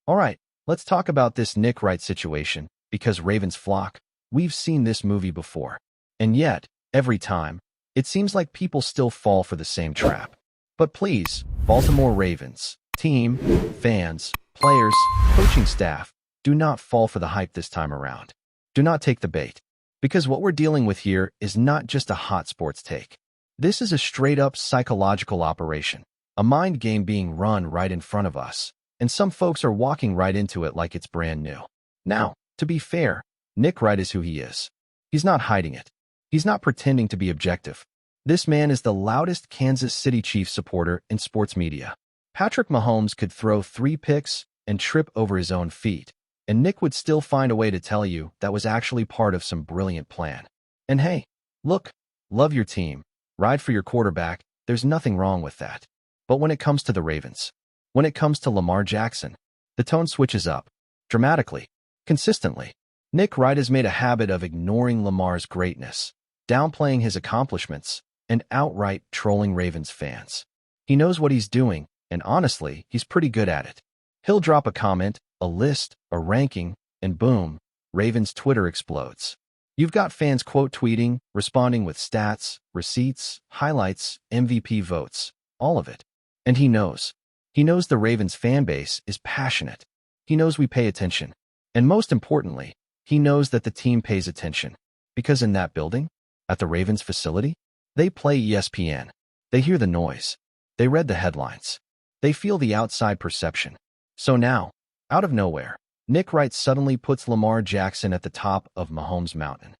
All right, let's talk about this Nick Wright situation, because Ravens flock, we've seen this movie before. And yet, every time, it seems like people still fall for the same trap. But please, Baltimore Ravens, team, fans, players, coaching staff, do not fall for the hype this time around. Do not take the bait. Because what we're dealing with here is not just a hot sports take. This is a straight-up psychological operation, a mind game being run right in front of us, and some folks are walking right into it like it's brand new. Now, to be fair, Nick Wright is who he is. He's not hiding it. He's not pretending to be objective. This man is the loudest Kansas City Chiefs supporter in sports media. Patrick Mahomes could throw 3 picks and trip over his own feet, and Nick would still find a way to tell you that was actually part of some brilliant plan. And hey, look, love your team, ride for your quarterback, there's nothing wrong with that. But when it comes to the Ravens, when it comes to Lamar Jackson, the tone switches up, dramatically, consistently. Nick Wright has made a habit of ignoring Lamar's greatness, downplaying his accomplishments, and outright trolling Ravens fans. He knows what he's doing, and honestly, he's pretty good at it. He'll drop a comment, a list, a ranking, and boom, Ravens Twitter explodes. You've got fans quote tweeting, responding with stats, receipts, highlights, MVP votes, all of it. And he knows. He knows the Ravens fan base is passionate. He knows we pay attention. And most importantly, he knows that the team pays attention. Because in that building, at the Ravens facility, they play ESPN. They hear the noise. They read the headlines. They feel the outside perception. So now, out of nowhere, Nick Wright suddenly puts Lamar Jackson at the top of Mahomes' mountain.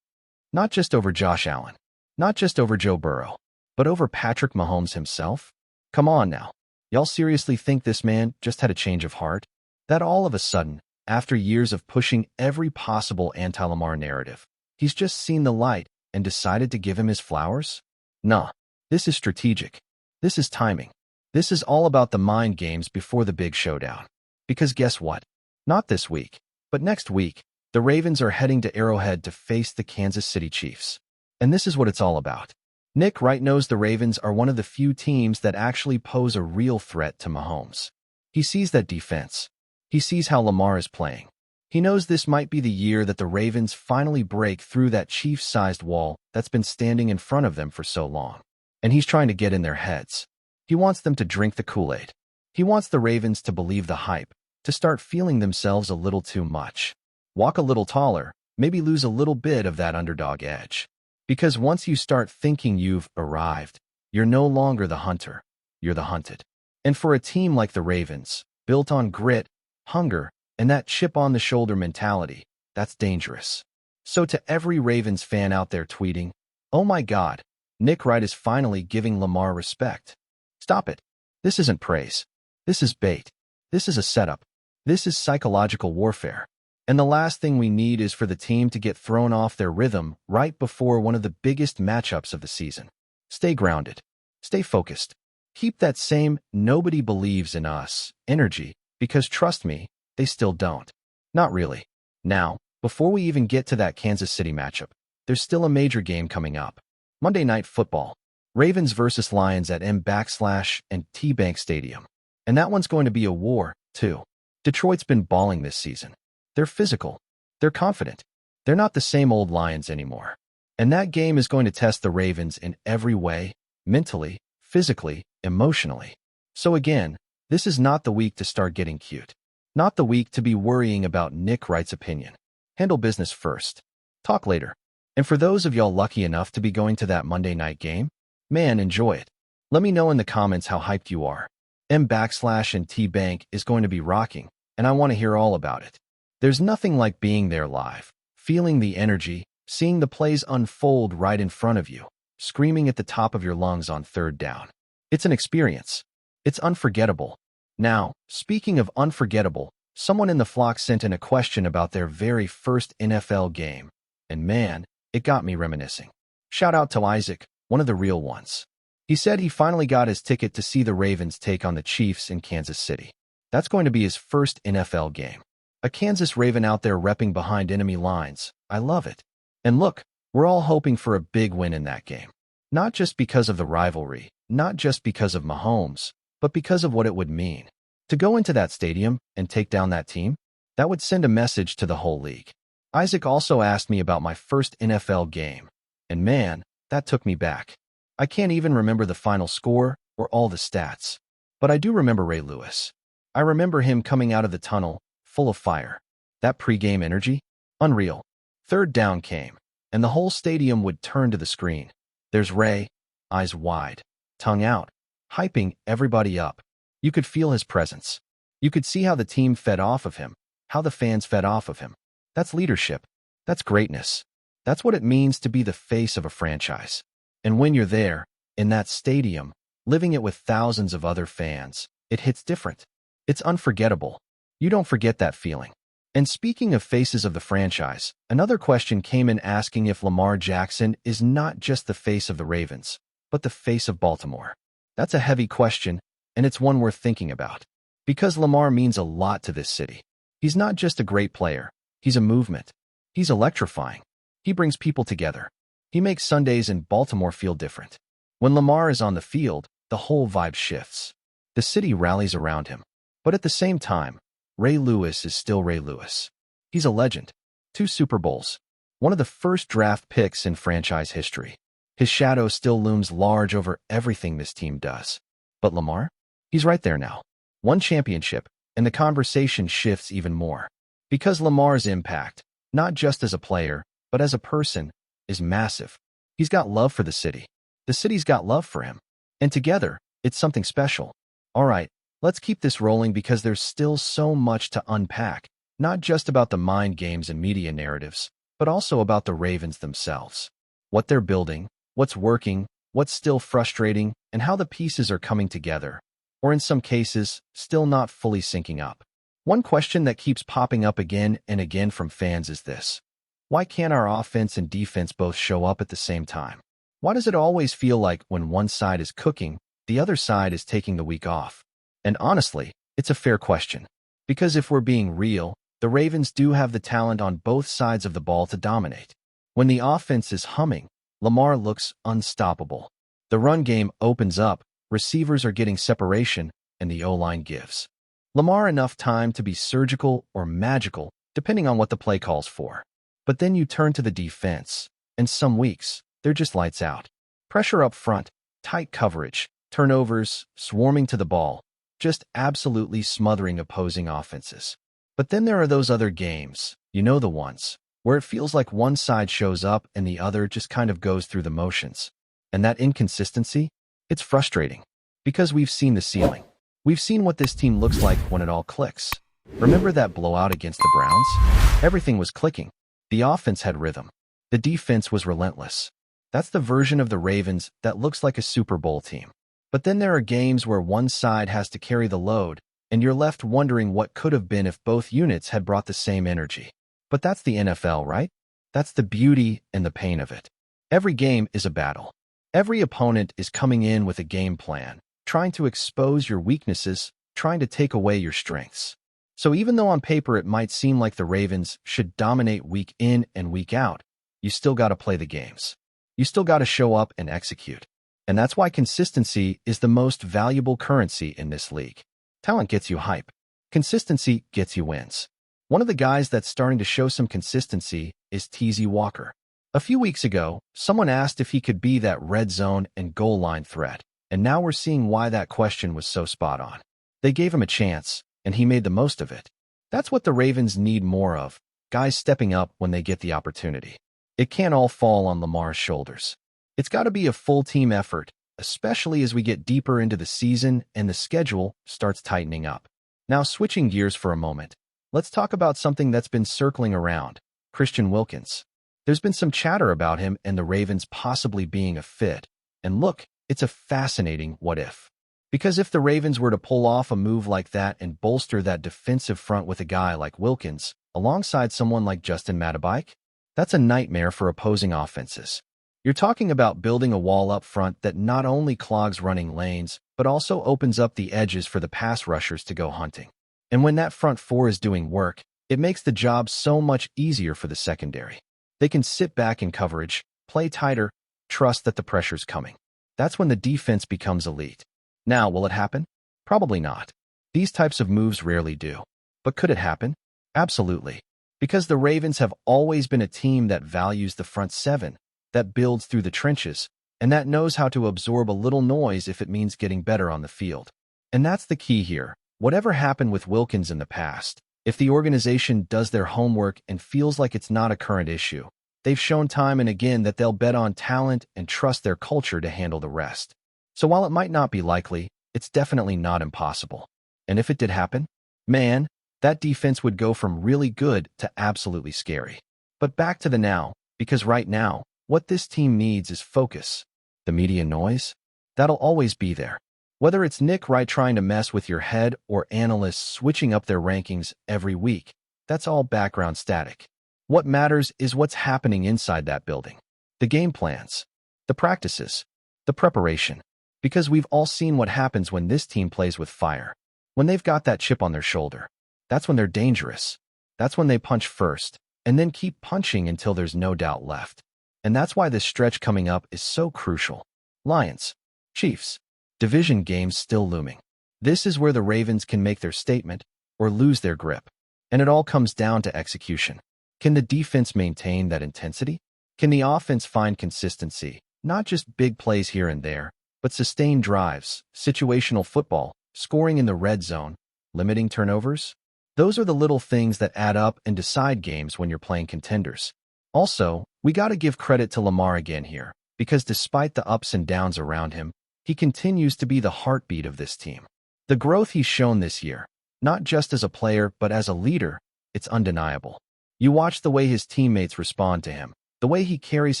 Not just over Josh Allen, not just over Joe Burrow, but over Patrick Mahomes himself? Come on now. Y'all seriously think this man just had a change of heart? That all of a sudden, after years of pushing every possible anti-Lamar narrative, he's just seen the light and decided to give him his flowers? Nah, this is strategic. This is timing. This is all about the mind games before the big showdown. Because guess what? Not this week, but next week, the Ravens are heading to Arrowhead to face the Kansas City Chiefs. And this is what it's all about. Nick Wright knows the Ravens are one of the few teams that actually pose a real threat to Mahomes. He sees that defense. He sees how Lamar is playing. He knows this might be the year that the Ravens finally break through that Chiefs-sized wall that's been standing in front of them for so long. And he's trying to get in their heads. He wants them to drink the Kool-Aid. He wants the Ravens to believe the hype, to start feeling themselves a little too much. Walk a little taller, maybe lose a little bit of that underdog edge. Because once you start thinking you've arrived, you're no longer the hunter, you're the hunted. And for a team like the Ravens, built on grit, hunger, and that chip-on-the-shoulder mentality, that's dangerous. So to every Ravens fan out there tweeting, "Oh my God, Nick Wright is finally giving Lamar respect." Stop it. This isn't praise. This is bait. This is a setup. This is psychological warfare. And the last thing we need is for the team to get thrown off their rhythm right before one of the biggest matchups of the season. Stay grounded. Stay focused. Keep that same "nobody believes in us" energy, because trust me, they still don't. Not really. Now, before we even get to that Kansas City matchup, there's still a major game coming up. Monday Night Football. Ravens versus Lions at M&T-Bank Stadium. And that one's going to be a war, too. Detroit's been balling this season. They're physical. They're confident. They're not the same old Lions anymore. And that game is going to test the Ravens in every way, mentally, physically, emotionally. So again, this is not the week to start getting cute. Not the week to be worrying about Nick Wright's opinion. Handle business first. Talk later. And for those of y'all lucky enough to be going to that Monday night game, man, enjoy it. Let me know in the comments how hyped you are. M&T-Bank is going to be rocking, and I want to hear all about it. There's nothing like being there live, feeling the energy, seeing the plays unfold right in front of you, screaming at the top of your lungs on third down. It's an experience. It's unforgettable. Now, speaking of unforgettable, someone in the flock sent in a question about their very first NFL game, and man, it got me reminiscing. Shout out to Isaac, one of the real ones. He said he finally got his ticket to see the Ravens take on the Chiefs in Kansas City. That's going to be his first NFL game. A Kansas Raven out there repping behind enemy lines. I love it. And look, we're all hoping for a big win in that game. Not just because of the rivalry, not just because of Mahomes, but because of what it would mean. To go into that stadium and take down that team, that would send a message to the whole league. Isaac also asked me about my first NFL game, and man, that took me back. I can't even remember the final score or all the stats, but I do remember Ray Lewis. I remember him coming out of the tunnel, full of fire. That pregame energy? Unreal. Third down came, and the whole stadium would turn to the screen. There's Ray, eyes wide, tongue out, hyping everybody up. You could feel his presence. You could see how the team fed off of him, how the fans fed off of him. That's leadership. That's greatness. That's what it means to be the face of a franchise. And when you're there, in that stadium, living it with thousands of other fans, it hits different. It's unforgettable. You don't forget that feeling. And speaking of faces of the franchise, another question came in asking if Lamar Jackson is not just the face of the Ravens, but the face of Baltimore. That's a heavy question, and it's one worth thinking about. Because Lamar means a lot to this city. He's not just a great player. He's a movement. He's electrifying. He brings people together. He makes Sundays in Baltimore feel different. When Lamar is on the field, the whole vibe shifts. The city rallies around him. But at the same time, Ray Lewis is still Ray Lewis. He's a legend. 2 Super Bowls. One of the first draft picks in franchise history. His shadow still looms large over everything this team does. But Lamar? He's right there now. 1 championship, and the conversation shifts even more. Because Lamar's impact, not just as a player, but as a person, is massive. He's got love for the city. The city's got love for him. And together, it's something special. All right, let's keep this rolling because there's still so much to unpack, not just about the mind games and media narratives, but also about the Ravens themselves. What they're building, what's working, what's still frustrating, and how the pieces are coming together, or in some cases, still not fully syncing up. One question that keeps popping up again and again from fans is this. Why can't our offense and defense both show up at the same time? Why does it always feel like when one side is cooking, the other side is taking the week off? And honestly, it's a fair question. Because if we're being real, the Ravens do have the talent on both sides of the ball to dominate. When the offense is humming, Lamar looks unstoppable. The run game opens up, receivers are getting separation, and the O-line gives Lamar enough time to be surgical or magical, depending on what the play calls for. But then you turn to the defense, and some weeks, they're just lights out. Pressure up front, tight coverage, turnovers, swarming to the ball, just absolutely smothering opposing offenses. But then there are those other games, you know the ones, where it feels like one side shows up and the other just kind of goes through the motions. And that inconsistency, it's frustrating. Because we've seen the ceiling. We've seen what this team looks like when it all clicks. Remember that blowout against the Browns? Everything was clicking. The offense had rhythm. The defense was relentless. That's the version of the Ravens that looks like a Super Bowl team. But then there are games where one side has to carry the load, and you're left wondering what could have been if both units had brought the same energy. But that's the NFL, right? That's the beauty and the pain of it. Every game is a battle. Every opponent is coming in with a game plan, trying to expose your weaknesses, trying to take away your strengths. So even though on paper it might seem like the Ravens should dominate week in and week out, you still got to play the games. You still got to show up and execute. And that's why consistency is the most valuable currency in this league. Talent gets you hype. Consistency gets you wins. One of the guys that's starting to show some consistency is TZ Walker. A few weeks ago, someone asked if he could be that red zone and goal line threat, and now we're seeing why that question was so spot on. They gave him a chance, and he made the most of it. That's what the Ravens need more of, guys stepping up when they get the opportunity. It can't all fall on Lamar's shoulders. It's got to be a full team effort, especially as we get deeper into the season and the schedule starts tightening up. Now, switching gears for a moment, let's talk about something that's been circling around, Christian Wilkins. There's been some chatter about him and the Ravens possibly being a fit. And look, it's a fascinating what if. Because if the Ravens were to pull off a move like that and bolster that defensive front with a guy like Wilkins, alongside someone like Justin Matabike, that's a nightmare for opposing offenses. You're talking about building a wall up front that not only clogs running lanes, but also opens up the edges for the pass rushers to go hunting. And when that front four is doing work, it makes the job so much easier for the secondary. They can sit back in coverage, play tighter, trust that the pressure's coming. That's when the defense becomes elite. Now, will it happen? Probably not. These types of moves rarely do. But could it happen? Absolutely. Because the Ravens have always been a team that values the front seven, that builds through the trenches, and that knows how to absorb a little noise if it means getting better on the field. And that's the key here. Whatever happened with Wilkins in the past, if the organization does their homework and feels like it's not a current issue, they've shown time and again that they'll bet on talent and trust their culture to handle the rest. So while it might not be likely, it's definitely not impossible. And if it did happen, man, that defense would go from really good to absolutely scary. But back to the now, because right now, what this team needs is focus. The media noise? That'll always be there. Whether it's Nick Wright trying to mess with your head or analysts switching up their rankings every week, that's all background static. What matters is what's happening inside that building. The game plans, the practices, the preparation. Because we've all seen what happens when this team plays with fire. When they've got that chip on their shoulder, that's when they're dangerous. That's when they punch first, and then keep punching until there's no doubt left. And that's why this stretch coming up is so crucial. Lions, Chiefs, division games still looming. This is where the Ravens can make their statement or lose their grip. And it all comes down to execution. Can the defense maintain that intensity? Can the offense find consistency, not just big plays here and there, but sustained drives, situational football, scoring in the red zone, limiting turnovers? Those are the little things that add up and decide games when you're playing contenders. Also, we got to give credit to Lamar again here, because despite the ups and downs around him, he continues to be the heartbeat of this team. The growth he's shown this year, not just as a player but as a leader, it's undeniable. You watch the way his teammates respond to him, the way he carries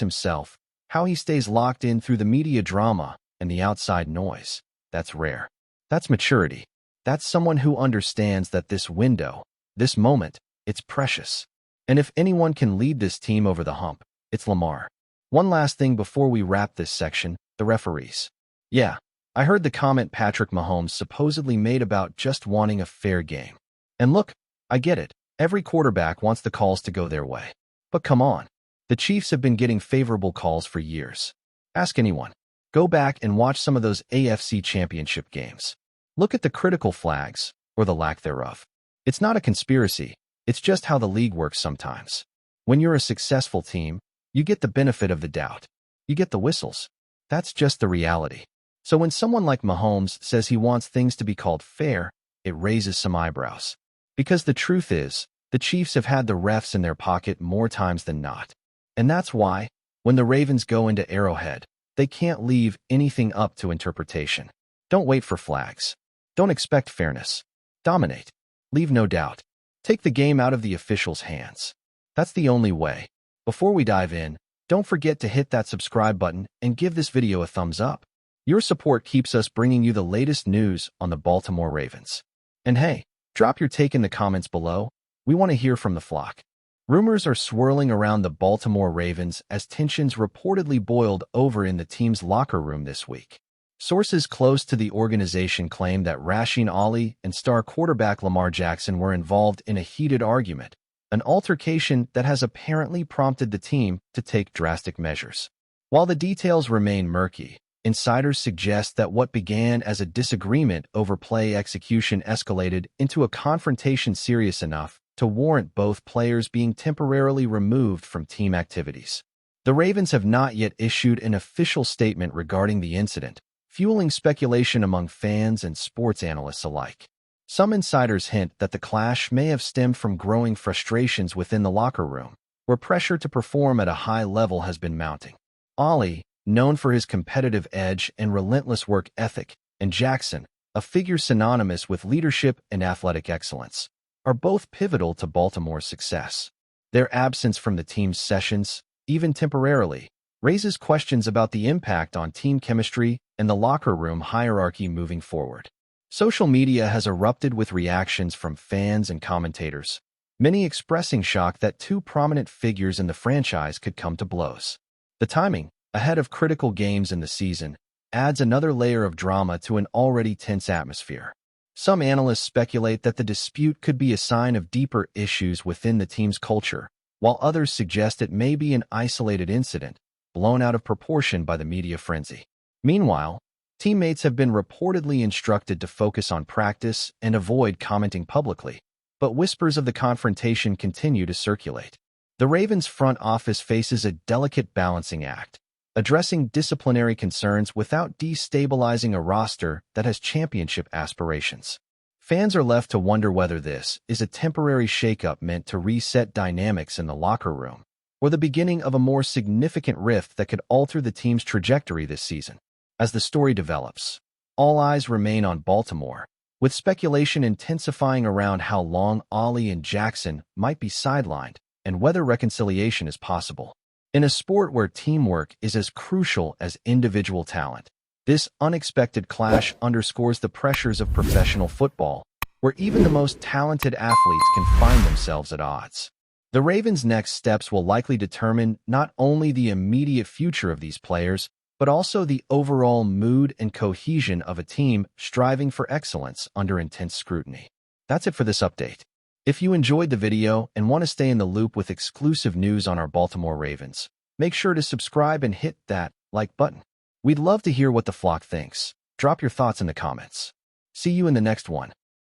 himself, how he stays locked in through the media drama and the outside noise. That's rare. That's maturity. That's someone who understands that this window, this moment, it's precious. And if anyone can lead this team over the hump, it's Lamar. One last thing before we wrap this section, the referees. Yeah, I heard the comment Patrick Mahomes supposedly made about just wanting a fair game. And look, I get it. Every quarterback wants the calls to go their way. But come on. The Chiefs have been getting favorable calls for years. Ask anyone. Go back and watch some of those AFC Championship games. Look at the critical flags, or the lack thereof. It's not a conspiracy. It's just how the league works sometimes. When you're a successful team, you get the benefit of the doubt. You get the whistles. That's just the reality. So when someone like Mahomes says he wants things to be called fair, it raises some eyebrows. Because the truth is, the Chiefs have had the refs in their pocket more times than not. And that's why, when the Ravens go into Arrowhead, they can't leave anything up to interpretation. Don't wait for flags. Don't expect fairness. Dominate. Leave no doubt. Take the game out of the officials' hands. That's the only way. Before we dive in, don't forget to hit that subscribe button and give this video a thumbs up. Your support keeps us bringing you the latest news on the Baltimore Ravens. And hey, drop your take in the comments below. We want to hear from the flock. Rumors are swirling around the Baltimore Ravens as tensions reportedly boiled over in the team's locker room this week. Sources close to the organization claim that RASHEEN and star quarterback Lamar Jackson were involved in a heated argument, an altercation that has apparently prompted the team to take drastic measures. While the details remain murky, insiders suggest that what began as a disagreement over play execution escalated into a confrontation serious enough to warrant both players being temporarily removed from team activities. The Ravens have not yet issued an official statement regarding the incident, fueling speculation among fans and sports analysts alike. Some insiders hint that the clash may have stemmed from growing frustrations within the locker room, where pressure to perform at a high level has been mounting. Ali, known for his competitive edge and relentless work ethic, and Jackson, a figure synonymous with leadership and athletic excellence, are both pivotal to Baltimore's success. Their absence from the team's sessions, even temporarily, raises questions about the impact on team chemistry and the locker room hierarchy moving forward. Social media has erupted with reactions from fans and commentators, many expressing shock that two prominent figures in the franchise could come to blows. The timing, ahead of critical games in the season, adds another layer of drama to an already tense atmosphere. Some analysts speculate that the dispute could be a sign of deeper issues within the team's culture, while others suggest it may be an isolated incident, blown out of proportion by the media frenzy. Meanwhile, Teammates have been reportedly instructed to focus on practice and avoid commenting publicly, but whispers of the confrontation continue to circulate. The Ravens front office faces a delicate balancing act, addressing disciplinary concerns without destabilizing a roster that has championship aspirations. Fans are left to wonder whether this is a temporary shakeup meant to reset dynamics in the locker room, or the beginning of a more significant rift that could alter the team's trajectory this season. As the story develops, all eyes remain on Baltimore, with speculation intensifying around how long Ollie and Jackson might be sidelined and whether reconciliation is possible. In a sport where teamwork is as crucial as individual talent, this unexpected clash underscores the pressures of professional football, where even the most talented athletes can find themselves at odds. The Ravens' next steps will likely determine not only the immediate future of these players, but also the overall mood and cohesion of a team striving for excellence under intense scrutiny. That's it for this update. If you enjoyed the video and want to stay in the loop with exclusive news on our Baltimore Ravens, make sure to subscribe and hit that like button. We'd love to hear what the flock thinks. Drop your thoughts in the comments. See you in the next one.